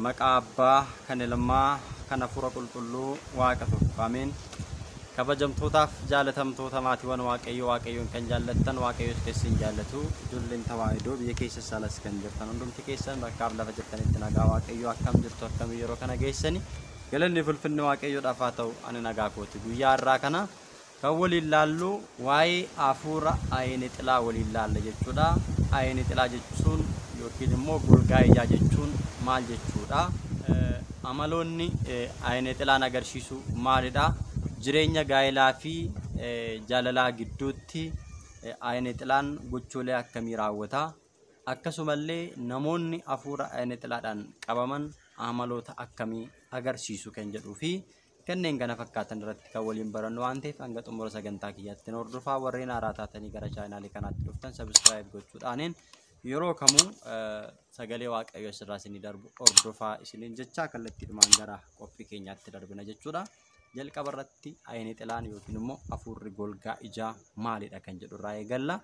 maqaa abbaa kan ilmaa kan hafuura qulqulluu waaqa tokko ameen. kabajamtootaaf jaalatamtoota maatiiwwan waaqayyoon kan jaallattan waaqayyoos keessin jaallatu ijoolleen tawaahidoo biyya keessa salas kan jirtan hundumti keessan bakkaaf lafa jirtanitti nagaa waaqayyoo akkam jirtu akkam yeroo kana geessani galanni fulfinni waaqayyoodhaaf haa ta'u ani nagaa kooti guyyaa irraa kana kan waliin laallu waa'ee hafuura ayini xilaa waliin laalla jechuudha. Ayini xilaa jechuun yookiin immoo golgaa ijaa jechuun maal jechuudha? Amaloonni ayini xilaan agarsiisu maalidha? Jireenya gaa'elaa fi jaalalaa gidduutti ayini xilaan gochoolee akkamii raawwata? Akkasumallee namoonni hafuura ayini xilaadhaan qabaman amaloota akkamii agarsiisu kan jedhuu fi kanneen kana fakkaatan irratti kan waliin barannu waan ta'eef hanga xumura sagantaa kiyyaatti hordofaa. Warreen haaraa taatanii gara chaanaalii kanaatti dhuftan subscribe gochuudhaan yeroo kamuu sagalee waaqayyoo sirraa isinii darbu hordofaa isiniin jecha kallattiidhumaan gara qophii keenyaatti darbina jechuudha. Jalqaba irratti ayini xilaan yookiin immoo hafuurri golgaa ijaa maalidha kan jedhu irraa eegalla.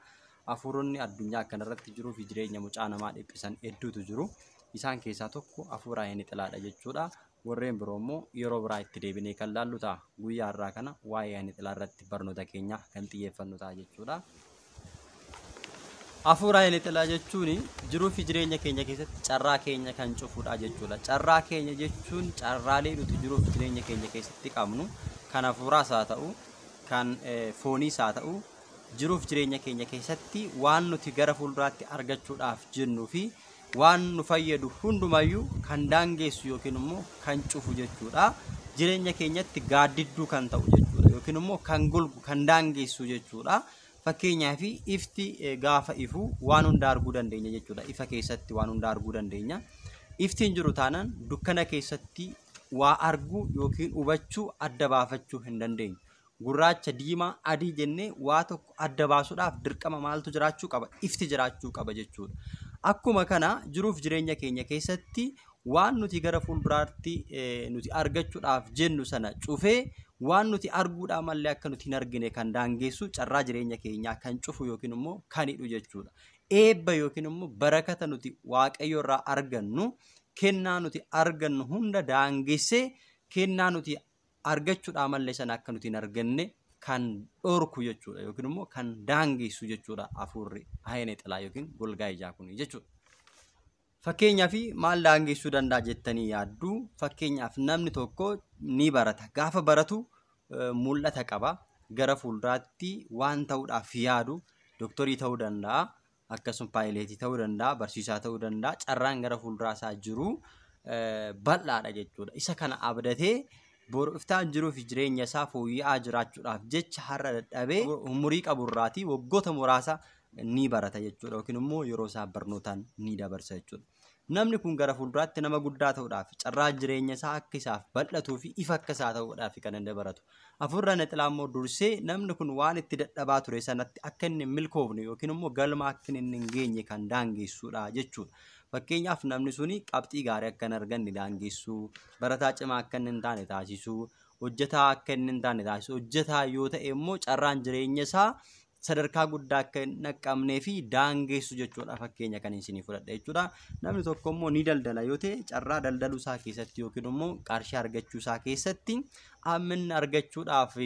Hafuuronni addunyaa kanarratti jiruu fi jireenya mucaa namaa dhiphisan hedduutu jiru. Isaan keessaa tokko hafuura ayini xilaadha jechuudha. Warreen biroo immoo yeroo biraa itti deebinee kan laallu ta'a. Guyyaa irraa kana waa'ee ayini xilaa irratti barnoota keenya kan xiyyeeffannu ta'a jechuudha. Hafuura ayini xilaa jechuun jiruu fi jireenya keenya keessatti carraa keenya kan cufuudha jechuudha. Carraa keenya jechuun carraalee nuti jiruu fi jireenya keenya keessatti qabnu kan hafuuraas haa ta'u kan fooniis haa ta'u jiruu fi jireenya keenya keessatti waan nuti gara fuulduraatti argachuudhaaf jennuu fi waan nu fayyadu hundumayyuu kan daangeessu yookiin immoo kan cufu jechuudha. Jireenya keenyatti gaaddidduu kan ta'u jechuudha yookiin immoo kan golgu kan daangeessu jechuudha. Fakkeenyaaf ifti gaafa ifu waan hunda arguu dandeenya jechuudha. Ifa keessatti waan hunda arguu dandeenya. Iftiin jiru taanaan dukkana keessatti waa arguu yookiin hubachuu adda baafachuu hin dandeenyu. Gurraacha, diimaa, adii jennee waa tokko adda baasuudhaaf dirqama maaltu jiraachuu qaba? Ifti jiraachuu qaba jechuudha. Akkuma kana jiruuf jireenya keenya keessatti waan nuti gara fuulduraatti nuti argachuudhaaf jennu sana cufee waan nuti arguudhaan mallee akka nuti hin argine kan daangeessu carraa jireenya keenyaa kan cufu yookiin immoo kan hidhu jechuudha. Eebba yookiin immoo barakata nuti waaqayyo irraa argannu kennaa nuti argannu hunda daangessee kennaa nuti argachuudhaan mallee sana akka nuti hin arganne kan dhorku jechuudha yookiin immoo kan daangeessu jechuudha hafuurri ayini xilaa yookiin golgaa ijaa kun jechuudha. Fakkeenyaaf maal daangeessuu danda'a jettanii yaaddu? Fakkeenyaaf namni tokko ni barata. Gaafa baratu mul'ata qaba. Gara fuulduraatti waan ta'uudhaaf yaadu doktorii ta'uu danda'a, akkasuma paayileetii ta'uu danda'a, barsiisaa ta'uu danda'a. Carraan gara fuulduraasaa jiru bal'aadha jechuudha. Isa kana abdatee boroftaan jiruu fi jireenya isaa fooyya'aa jiraachuudhaaf jecha har'a dadhabee umurii qaburraatii waggoota muraasa ni barata jechuudha yookiin immoo yeroo isaa barnootaan ni dabarsa jechuudha. Namni kun gara fuulduraatti nama guddaa ta'uudhaaf carraa jireenya isaa akka isaaf bal'atuu fi ifa akka isaa ta'uudhaaf kan inni baratu. Hafuurri ayini xilaa immoo dursee namni kun waan itti dadhabaa ture sanatti akka inni hin milkoofne yookiin immoo galma akka inni hin geenye kan daangeessuudha jechuudha. Fakkeenyaaf namni suni qabxii gaarii akka hin arganne daangeessuu, barataa cimaa akka inni hin taane taasisuu, hojjetaa akka inni hin taane taasisuu, hojjetaa yoo ta'e immoo carraan jireenya isaa sadarkaa guddaa akka hin dhaqqabnee fi daangeessu jechuudha. Fakkeenya kan isinii fudhadha jechuudha. Namni tokko immoo ni daldala yoo ta'e carraa daldaluu isaa keessatti yookiin immoo qarshii argachuu isaa keessatti hamminni argachuudhaaf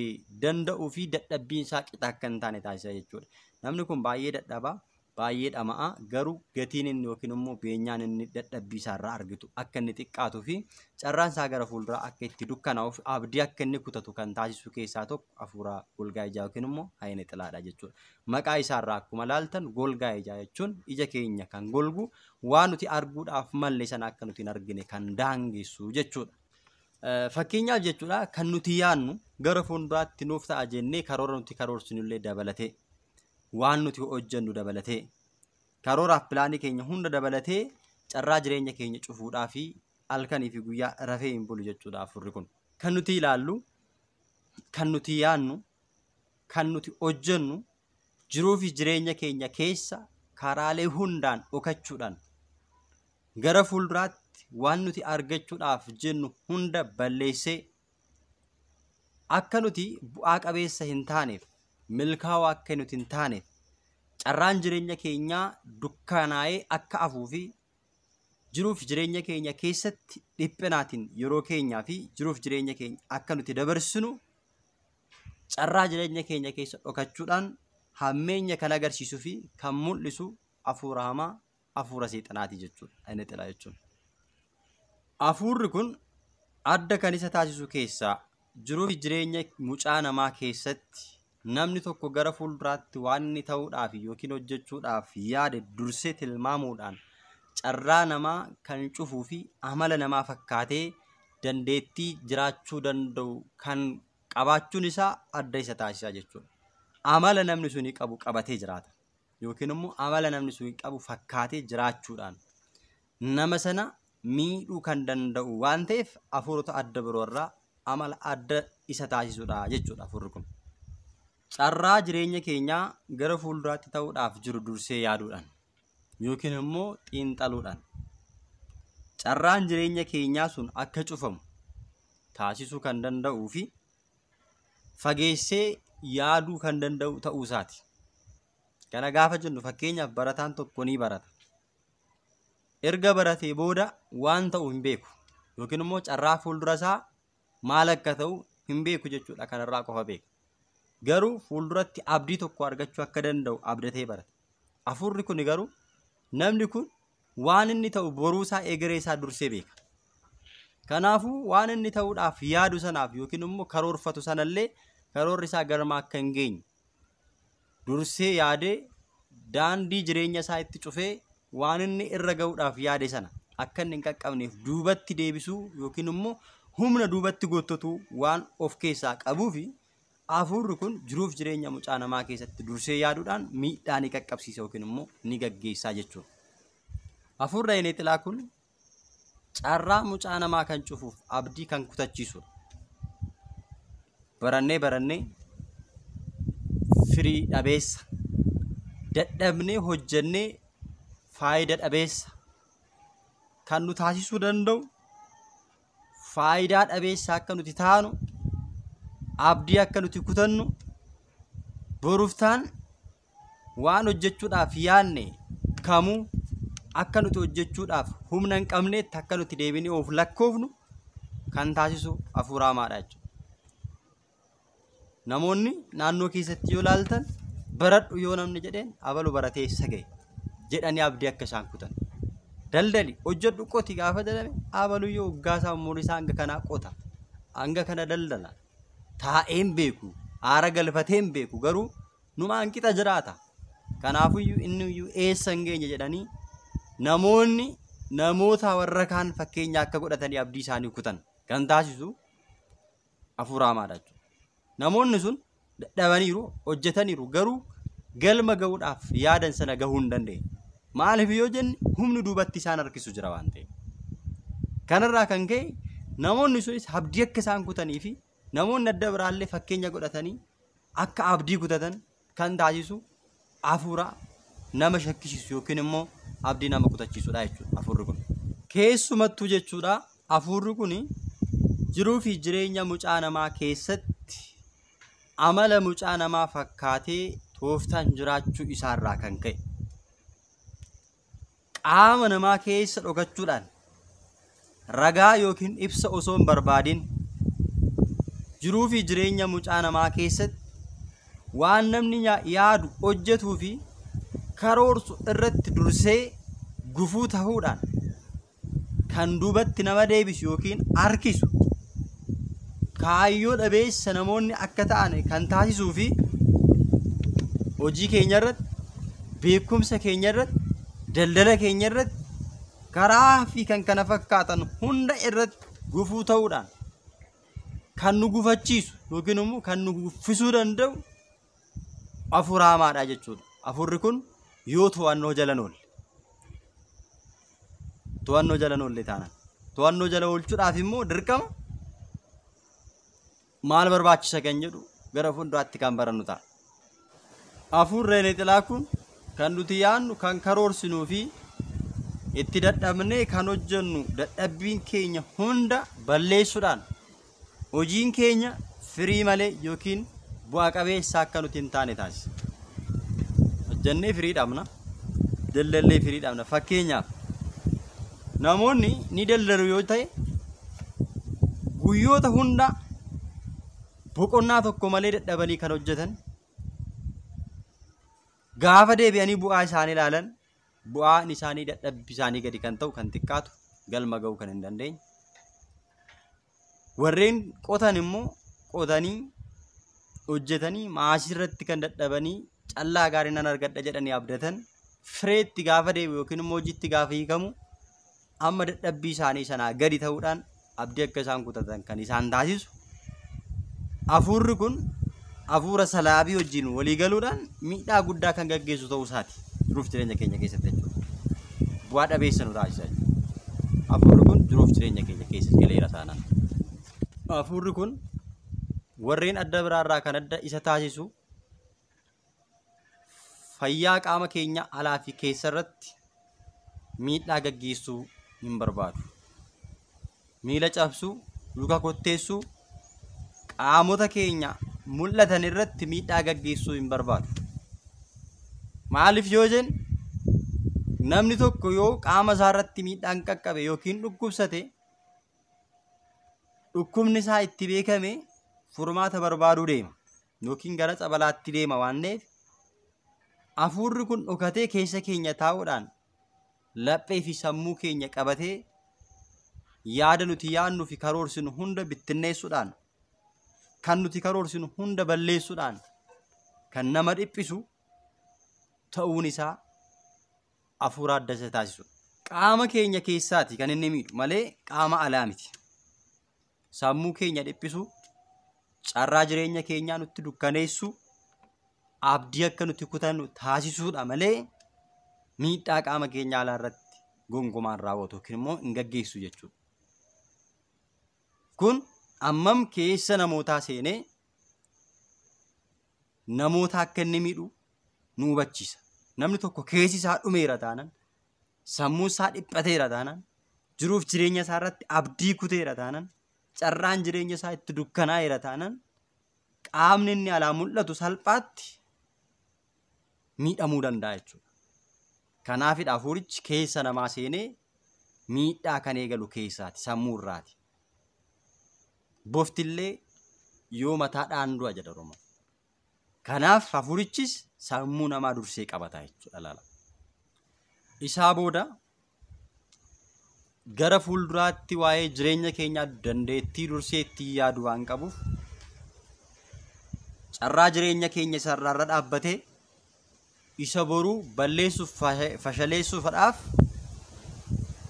danda'uu fi dadhabbiin isaa qixa akka hin taane taasisa jechuudha. Namni kun baay'ee dadhaba, baay'ee dhama'a, garuu gatiin inni yookiin immoo beenyaan inni dadhabbii isaa irraa argitu akka inni xiqqaatuu fi carraan isaa gara fuulduraa akka itti dukkanaa'uuf abdii akka inni kutatu kan taasisu keessaa tokko hafuura golgaa ijaa yookiin immoo ayini xilaadha jechuudha. Maqaa isaarraa akkuma laaltan golgaa ijaa jechuun ija keenya kan golgu waan nuti arguudhaaf mallee sana akka nuti hin argine kan daangessu jechuudha. Fakkeenyaaf jechuudha kan nuti yaannu gara fuulduraatti nuuf ta'a jennee karoora nuti karoorsinullee dabalatee waan nuti hojjennu dabalatee karooraaf pilaanii keenya hunda dabalatee carraa jireenya keenya cufuudhaa fi halkanii fi guyyaa rafee hin bulu jechuudha. Hafuurri kun kan nuti ilaallu, kan nuti yaannu, kan nuti hojjennu jiruu fi jireenya keenya keessa karaalee hundaan dhokachuudhaan gara fuulduraatti waan nuti argachuudhaaf jennu hunda balleessee akka nuti bu'aa qabeessa hin taaneef milkaa'aa akka nuti hin taaneef carraan jireenya keenyaa dukkanaa'ee akka afuu fi jiruuf jireenya keenya keessatti dhiphinaatiin yeroo keenyaa fi jiruuf jireenya keenya akka nuti dabarsinu carraa jireenya keenya keessa dhokachuudhaan hammeenya kan agarsiisuu fi kan mul'isu hafuura hamaa, hafuura seexanaati jechuudha. Inni xilaa jechuun. Hafuurri kun adda kan isa taasisu keessaa jiruuf jireenya mucaa namaa keessatti namni tokko gara fuulduraatti waan inni ta'uudhaaf yookiin hojjechuudhaaf yaade dursee tilmaamuudhaan carraa namaa kan cufuu fi amala namaa fakkaatee dandeettii jiraachuu danda'u kan qabaachuun isaa adda isa taasisa jechuudha. Amala namni suni qabu qabatee jiraata yookiin immoo amala namni suni qabu fakkaatee jiraachuudhaan nama sana miidhuu kan danda'u waan ta'eef hafuurota adda biroo irraa amala adda isa taasisudha jechuudha hafuurri kun. Carraa jireenya keenyaa gara fuulduraatti ta'uudhaaf jiru dursee yaaduudhaan yookiin immoo xiinxaluudhaan carraan jireenya keenyaa sun akka cufamu taasisuu kan danda'uu fi fageessee yaaduu kan danda'u ta'uu isaati. Kana gaafa jennu fakkeenyaaf barataan tokko ni barata. Erga baratee booda waan ta'u hin beeku yookiin immoo carraa fuuldura isaa maal akka ta'u hin beeku jechuudha. Kanarraa qofa beeka. Garuu fuulduratti abdii tokko argachuu akka danda'u abdatee barata. Hafuurri kun garuu namni kun waan inni ta'u boruu isaa egeree isaa dursee beeka. Kanaafuu waan inni ta'uudhaaf yaadu sanaaf yookiin immoo karoorfatu sanallee karoorri isaa galma akka hin geenye dursee yaadee daandii jireenya isaa itti cufee waan inni irra ga'uudhaaf yaade sana akka inni hin qaqqabneef duubatti deebisuu yookiin immoo humna duubatti goottotuu waan of keessaa qabuu fi hafuurri kun jiruuf jireenya mucaa namaa keessatti dursee yaaduudhaan miidhaa ni qaqqabsiisa yookiin immoo ni gaggeessaa jechuudha. Hafuurri inni xilaa kun carraa mucaa namaa kan cufuuf abdii kan kutachiisudha. Barannee firii dhabeessa dadhabnee hojjennee faayidaa dhabeessa kan nu taasisuu danda'u faayidaa dhabeessa akka nuti taanu abdii akka nuti kutannu boruuftaan waan hojjechuudhaaf yaanne kamuu akka nuti hojjechuudhaaf humna hin qabneetti akka nuti deebinee of lakkoofnu kan taasisu hafuura hamaadha jechuudha. Namoonni naannoo keessatti yoo ilaaltan baradhu yoo namni jedheen abalu baratee sagee jedhanii abdii akka isaan kutan. Daldali hojjedhu qoti gaafa jedhame abalu yoo uggaasaa umurii isaa hanga kanaa qota hanga kana daldala taa'een beeku aara galfateen beeku garuu numa hanqixa jiraata. Kanaafuyyuu inni iyyuu eessa hin geenye jedhanii namoonni namoota warra kaan fakkeenya akka godhatanii abdii isaanii kutan kan taasisu hafuura hamaadha jechuudha. Namoonni sun dadhabaniiru hojjetaniiru garuu galma ga'uudhaaf yaadan sana gahuu hin dandeenye. Maaliif yoo jenne humni duubatti isaan harkisu jira waan ta'eef. Kanarraa kan ka'e namoonni sunis abdii akka isaan kutanii fi namoonni adda biraallee fakkeenya godhatanii akka abdii kutatan kan taasisu hafuura nama shakkisiisu yookiin immoo abdii nama kutachiisudha jechuudha hafuurri kun. Keessumattuu jechuudha hafuurri kun jiruu fi jireenya mucaa namaa keessatti amala mucaa namaa fakkaatee tooftaan jiraachuu isaarraa kan ka'e qaama namaa keessa dhokachuudhaan ragaa yookiin ibsa osoo hin barbaadin jiruu fi jireenya mucaa namaa keessatti waan namni yaadu hojjetuu fi karoorsu irratti dursee gufuu ta'uudhaan kan duubatti nama deebisu yookiin harkisu kaayyoo dhabeessa namoonni akka ta'an kan taasisuu fi hojii keenya irratti beekumsa keenya irratti daldala keenya irratti karaa fi kan kana fakkaatan hunda irratti gufuu ta'uudhaan kan nu gufachiisu yookiin immoo kan nu guffisuu danda'u hafuura hamaadha jechuudha. Hafuurri kun yoo to'annoo jala oolle taanaan to'annoo jala oolchuudhaaf immoo dirqama maal barbaachisa kan jedhu gara fuulduraatti kan barannu ta'a. Hafuurri inni xilaa kun kan nuti yaannu kan karoorsinuu fi itti dadhabnee kan hojjennu dadhabbiin keenya hunda balleessuudhaan hojiin keenya firii malee yookiin bu'aa qabeessa akka nuti hin taane taasisa. Hojjennee firii dhabna, daldallee firii dhabna. Fakkeenyaaf namoonni ni daldalu yoo ta'e guyyoota hunda boqonnaa tokko malee dadhabanii kan hojjetan gaafa deebi'anii bu'aa isaanii ilaalan bu'aan isaanii dadhabbii isaanii gadi kan ta'u kan xiqqaatu galma ga'uu kan hin dandeenye. Warreen qotan immoo qotanii hojjetanii maasii irratti kan dadhabanii callaa gaarii nan argadha jedhanii abdatan fireetti gaafa deebi'u yookiin immoo hojiitti gaafa hiikamu amma dadhabbii isaanii sanaa gadi ta'uudhaan abdii akka isaan kutatan kan isaan taasisu. Hafuurri kun hafuura salaabii wajjin walii galuudhaan miidhaa guddaa kan gaggeessu ta'uu isaati jiruuf jireenya keenya keessatti jechuudha. Bu'aa dhabeessa nu taasisa jechuudha. Hafuurri kun jiruuf jireenya keenya keessatti galeera taanaan. Hafuurri kun warreen adda biraarraa kan adda isa taasisu fayyaa qaama keenya alaa fi keessa irratti miidhaa gaggeessuu hin barbaadu. Miila cabsuu, luka kotteessuu, qaamota keenya mul'atan irratti miidhaa gaggeessuu hin barbaadu. Maaliif yoo jennu namni tokko yoo qaama isaa irratti miidhaan qaqqabe yookiin dhukkubsate dhukkubni isaa itti beekame furmaata barbaaduu deema yookiin gara xabalaatti deema waan ta'eef hafuurri kun dhokatee keessa keenya taa'uudhaan laphee fi sammuu keenya qabatee yaada nuti yaadnuu fi karoorsinu hunda bittinneessuudhaan kan nuti karoorsinu hunda balleessuudhaan kan nama dhiphisu ta'uun isaa hafuura adda isa taasisudha. Qaama keenya keessaati kan inni miidhu malee qaama alaa miti. Sammuu keenya dhiphisu, carraa jireenya keenyaa nutti dukkaneessu, abdii akka nuti kutannu taasisuudha malee miidhaa qaama keenya alaa irratti gonkumaan raawwatu yookiin immoo hin gaggeessu jechuudha. Kun ammam keessa namootaa seenee namoota akka inni miidhu nu hubachiisa. Namni tokko keessi isaa dhumeera taanaan, sammuu isaa dhiphateera taanaan, jiruuf jireenya isaa irratti abdii kuteera taanaan, carraan jireenya isaa itti dukkanaa'eera taanaan, qaamni inni alaa mul'atu salphaatti miidhamuu danda'a jechuudha. Kanaafidha hafuurichi keessa namaa seenee miidhaa kan eegalu keessaati, sammuu irraati. Boftillee yoo mataadhaan du'a jedha Oromoon. Kanaaf hafuurichis sammuu namaa dursee qabata jechuudha laala. Isaa booda gara fuulduraatti waa'ee jireenya keenyaa dandeettii dursee itti yaadu waan qabuuf carraa jireenya keenya sararra dhaabbatee isa boruu balleessuuf fashaleessuufadhaaf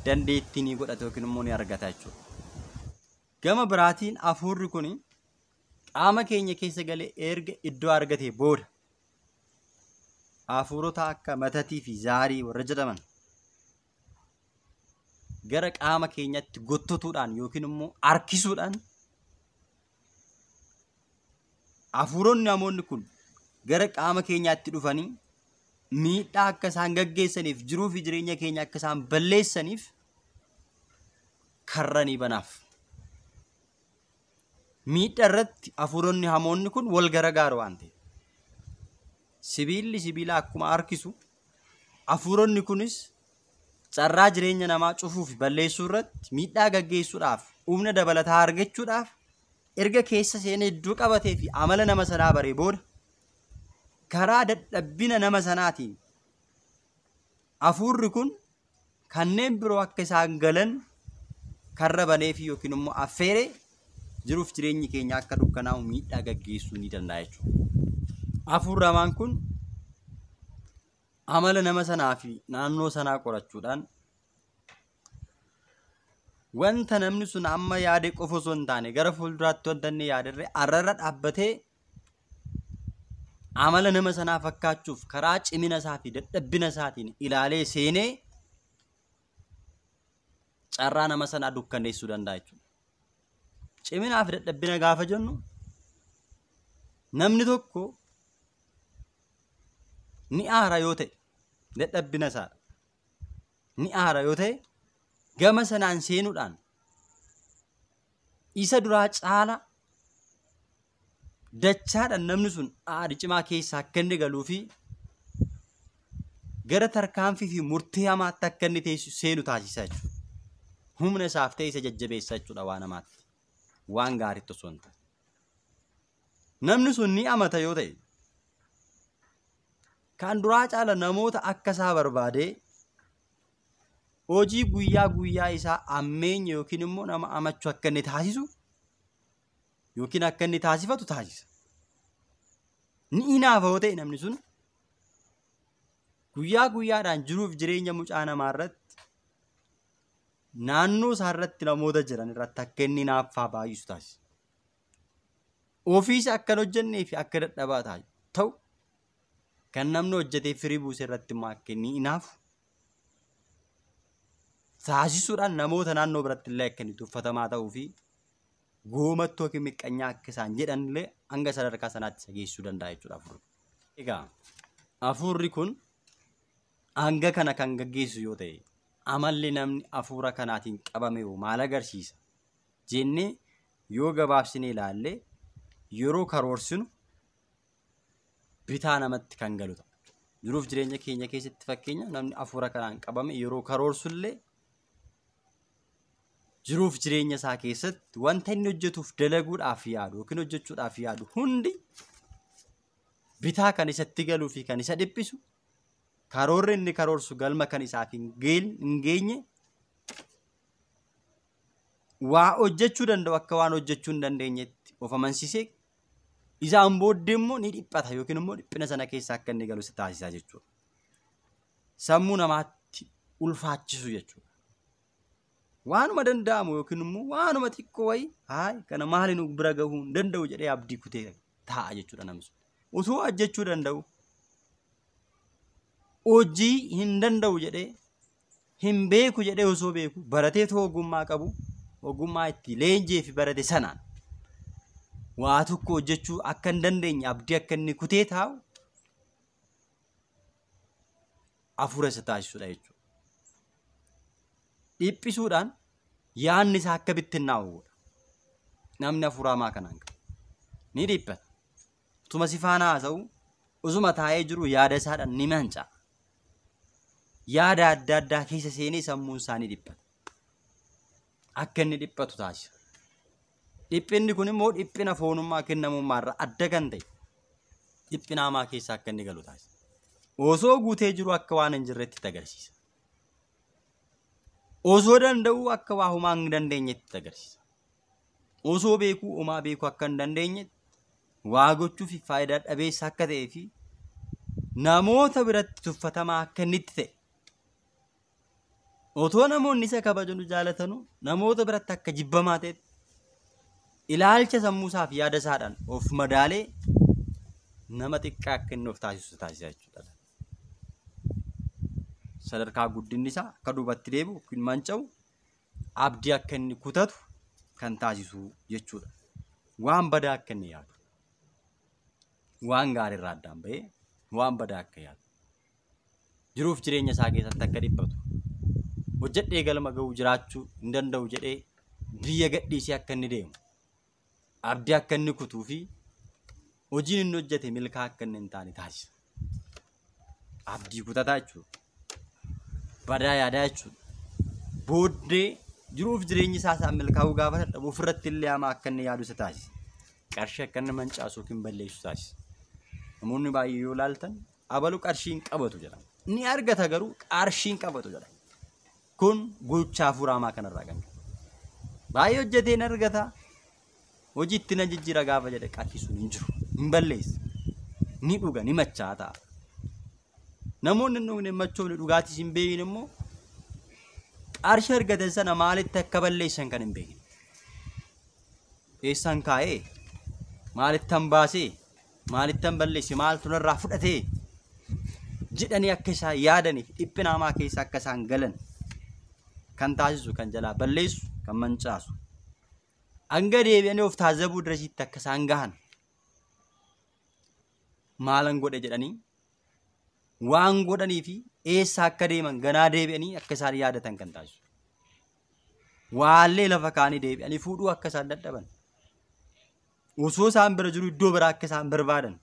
dandeettii ni godhata yookiin immoo ni argata jechuudha. Gama biraatiin hafuurri kun qaama keenya keessa galee erga iddoo argatee booda hafuurota akka matatii fi zaarii warra jedhaman gara qaama keenyatti gottotuudhaan yookiin immoo harkisuudhaan hafuuronni namoonni kun gara qaama keenyaatti dhufanii miidhaa akka isaan gaggeessaniif jiruu fi jireenya keenya akka isaan balleessaniif karranii banaaf. Miidhaa irratti hafuuronni hamoonni kun wal gargaaru waan ta'eef sibiilli sibiila akkuma harkisu hafuuronni kunis carraa jireenya namaa cufuu fi balleessuu irratti miidhaa gaggeessuudhaaf humna dabalataa argachuudhaaf erga keessa seenee iddoo qabatee fi amala nama sanaa baree booda karaa dadhabbina nama sanaatiin hafuurri kun kanneen biroo akka isaan galan karra banee fi yookiin immoo affeeree jiruuf jireenyi keenya akka dukkanaa'u miidhaa gaggeessuu ni danda'a jechuudha. Hafuurri hamaan kun amala nama sanaa fi naannoo sanaa qorachuudhaan wanta namni sun amma yaade qofa osoo hin taane gara fuulduraatti wanta inni yaaderre arrarra dhaabbatee amala nama sanaa fakkaachuuf karaa cimina isaa fi dadhabbina isaatiin ilaalee seenee carraa nama sanaa dukkaneessuu danda'a jechuudha. Ciminaa fi dadhabbina gaafa jennu namni tokko ni aara yoo ta'e dadhabbina isaa ni aara yoo ta'e gama sanaan seenuudhaan isa duraa caala dachaadhaan namni sun aari cimaa keessaa akka inni galuu fi gara tarkaanfii fi murtii hamaatti akka inni seenu taasisa jechuudha. humna isaaf ta'e isa jajjabeessa jechuudha waan namaatti. Waan gaariitti osoo hin ta'e. Namni sun ni amata yoo ta'e kan duraa caala namoota akka isaa barbaadee hojii guyyaa isaa ammeenya yookiin immoo nama amachuu akka inni taasisu yookiin akka inni taasifatu taasisa. Ni inaafa yoo ta'e namni sun guyyaadhaan jiruuf jireenya mucaa namaa irratti naannoo isaa irratti namoota jiran irratti akka inni naaffaa baay'isu taasisa. Ofiis akka hin hojjennee fi akka dadhabaa ta'u kan namni hojjetee firii buuse irratti immoo akka inni inaafu taasisuudhaan namoota naannoo biratti illee akka inni tuffatamaa ta'uu fi goomattoo yookiin miqqanyaa akka isaan jedhan illee hanga sadarkaa sanaatti isa geessisuu danda'a jechuudha afurri. Egaa afurri kun hanga kana kan gaggeessu yoo ta'e amalli namni afuura kanaatiin qabame maal agarsiisa jennee yoo gabaabsinee ilaalle yeroo karoorsinu bitaa namatti kan galu ta'a. Jiruuf jireenya keenya keessatti fakkeenya namni afuura kanaan qabame yeroo karoorsullee jiruuf jireenya isaa keessatti wanta inni hojjetuuf dalaguudhaaf yaadu yookiin hojjechuudhaaf yaadu hundi bitaa kan isatti galuu fi kan isa dhiphisu karoorri inni karoorsu galma kan isaaf hin geenye waa hojjechuu danda'u akka waan hojjechuu hin dandeenyetti of amansiisee isaan booddee immoo ni dhiphata yookiin immoo dhiphina sana keessa akka inni galu taasisaa jechuudha. Sammuu namaatti ulfaachisu jechuudha. Waanuma danda'amu yookiin immoo waanuma xiqqoo wayii kana maaliin bira gahuu hin danda'u jedhee abdii kutee taa'a jechuudha namni sun. Osoo hojjechuu danda'u hojii hin danda'u jedhee hin beeku jedhee osoo beeku baratee ogummaa qabu ogummaa itti leenjee fi barate sanaan waa tokko hojjechuu akka hin dandeenye abdii akka inni kutee taa'u afuura isa taasisudha jechuudha. Dhiphisuudhaan yaadni isaa akka bittinnaa'u godha. Namni afuuraamaa kanaan qabu ni dhiphata. Utuma si faana haasa'u osuma taa'ee jiru yaada isaadhaan ni manca'a. Yaada adda addaa keessa seenee sammuun isaa ni dhiphata. Akka inni dhiphatu taasisa. Dhiphinni kun immoo dhiphina foonummaa kennamummaa irraa adda kan ta'e dhiphina hamaa keessa akka inni galu taasisa. Osoo guutee jiru akka waan hin jirretti agarsiisa. Osoo danda'u akka waa humaa hin dandeenyetti agarsiisa. Osoo beekuu homaa beekuu akka hin dandeenyetti waa gochuuf faayidaa dhabeessa akka ta'ee fi namoota biratti tuffatamaa akka inni ta'e. Otoo namoonni isa kabajanu jaalatanu namoota biratti akka jibbamaa ta'etti ilaalcha sammuusaa fi yaada isaadhaan of madaalee nama xiqqaa akka inni of taasisu taasisa jechuudha. Sadarkaa guddinni isaa akka duubatti deebi'u yookiin manca'u abdii akka inni kutatu kan taasisu jechuudha. Waan badaa akka inni yaadu. Waan gaariirraa addaan bahee waan badaa akka yaadu. Jiruuf jireenya isaa keessatti akka dhiphatu. Hojjedhee galma ga'uu jiraachuu hin danda'u jedhee biyya gadhiisee akka inni deemu. Abdii akka inni kutuu fi hojiin inni hojjete milkaa akka inni hin taane taasisa. Abdii kutataa jechuudha. Badaa yaadaa jechuudha. Booddee jiruuf jireenyi isaa milkaa'uu gaafa dadhabu ofirratti illee hamaa akka inni yaadu isa taasisa. Qarshii akka inni mancaasu yookiin balleessu taasisa. Namoonni baay'ee yoo ilaaltan abalu qarshii hin qabatu jedhama. Ni argata garuu qarshii hin qabatu jedhama. Kun gochaa afuuraamaa kanarraa kan qabu. Baay'ee hojjetee hin argata. Hojii itti na jijjiira gaafa jedhe qarshii sun hin jiru. Hin balleessa. Ni dhuga ni machaa ta'a. Namoonni inni machoofne dhugaatis hin beekin immoo qarshii argatan sana maalitti akka balleessan kan hin beekin. Eessaan kaa'ee maalittan baasee maalittan balleesse maaltu narraa fudhatee jedhanii akka isaan yaadaniif dhiphina hamaa keessa akka isaan galan kan taasisu kan jalaa balleessu kan mancaasu. Hanga deebi'anii of taazabuu dirasiitti akka isaan gahan maalan godhe jedhanii waan godhanii fi eessa akka deeman ganaa deebi'anii akka isaan yaadatan kan taasisu. Waallee lafa kaanii deebi'anii fuudhuu akka isaan dadhaban. Osoo isaan bira jiru iddoo biraa akka isaan barbaadan.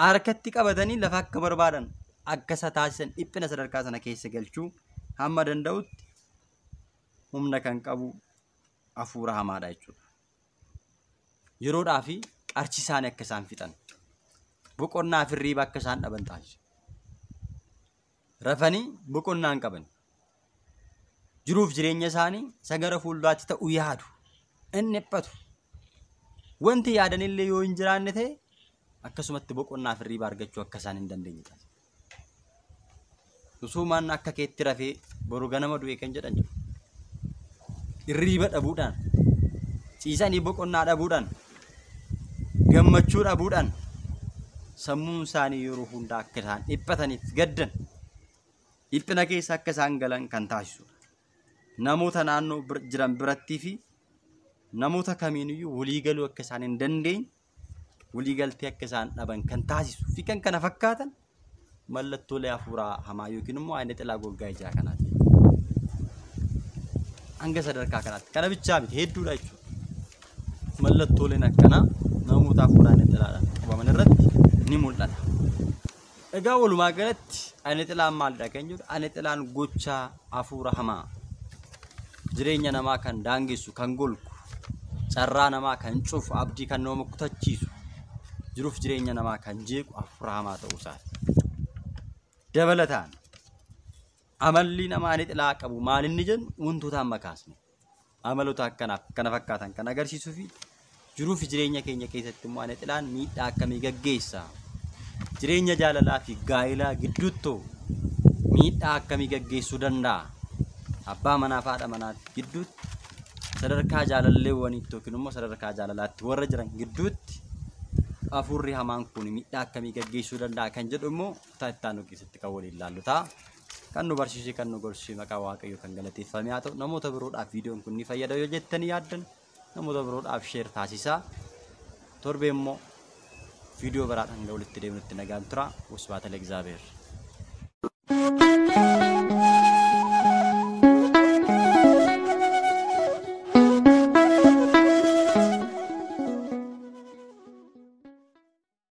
Harkatti qabatanii lafa akka barbaadan akka isa taasisan dhiphina sadarkaa sana keessa galchuu hamma danda'utti humna kan qabu hafuura hamaadha jechuudha. Yeroodhaa fi qarshii isaanii akka isaan fixan boqonnaa fi hirriiba akka isaan dhaban taasisa. Rafanii boqonnaa hin qaban. Jiruuf jireenya isaanii sagara fuulduraatti ta'u yaadu. Inni dhiphatu. Wanti yaadanillee yoo hin jiraanne ta'e akkasumatti boqonnaa fi hirriiba argachuu akka isaan hin dandeenye taasisa. Usumaan akka keetti rafee boru ganama du'e kan jedhan jiru. Hirriiba dhabuudhaan, ciisanii boqonnaa dhabuudhaan, gammachuu dhabuudhaan sammuun isaanii yeroo hundaa akka isaan dhiphataniif gaddan dhiphina keessa akka isaan galan kan taasisudha. Namoota naannoo jiran birattii fi namoota kamiiniyyuu waliigaluu akka isaan hin dandeenye, waliigaltee akka isaan dhaban kan taasisu fi kan kana fakkaatan mallattoolee hafuuraa hamaa yookiin immoo ayina xilaa golgaa ijaa kanaati. Hanga sadarkaa kanaatti kana bichaa miti hedduudha jechuudha. Mallattooleen akkanaa namoota hafuuraa ayina xilaadhaan qabaman irratti ni mul'ata. Egaa walumaa galatti ayina xilaan maalidha kan jedhu ayina xilaan gochaa hafuura hamaa jireenya namaa kan daangessu kan golgu carraa namaa kan cufu abdii kan nama kutachiisu jiruuf jireenya namaa kan jeequ hafuura hamaa ta'uu isaati. Dabalataan amalli namaa ayina xilaa qabu maal inni jennu wantoota amma kaasne amaloota akkanaaf kana fakkaatan kan agarsiisuu fi jiruuf jireenya keenya keessatti immoo ayina xilaan miidhaa akkamii gaggeessa jireenya jaalalaa fi gaa'ilaa gidduutti miidhaa akkamii gaggeessuu danda'a abbaa manaa fi haadha manaa gidduutti sadarkaa jaalalleewwaniitti yookiin immoo sadarkaa jaalalaatti warra jiran gidduutti hafuurri hamaan kun miidhaa akkamii gaggeessuu danda'a kan jedhu immoo taa'ittaan keessatti kan waliin ilaallu ta'a. Kan nu barsiisee kan nu gorsii maqaa Waaqayyoo kan galateeffamee haa ta'u namoota biroodhaaf viidiyoon kun ni fayyada yoo jettanii yaaddan namoota biroodhaaf sheer taasisaa. Torbee immoo viidiyoo biraadhaan hanga walitti deemnutti nagaan tura. Wasbaata Legzaabeer.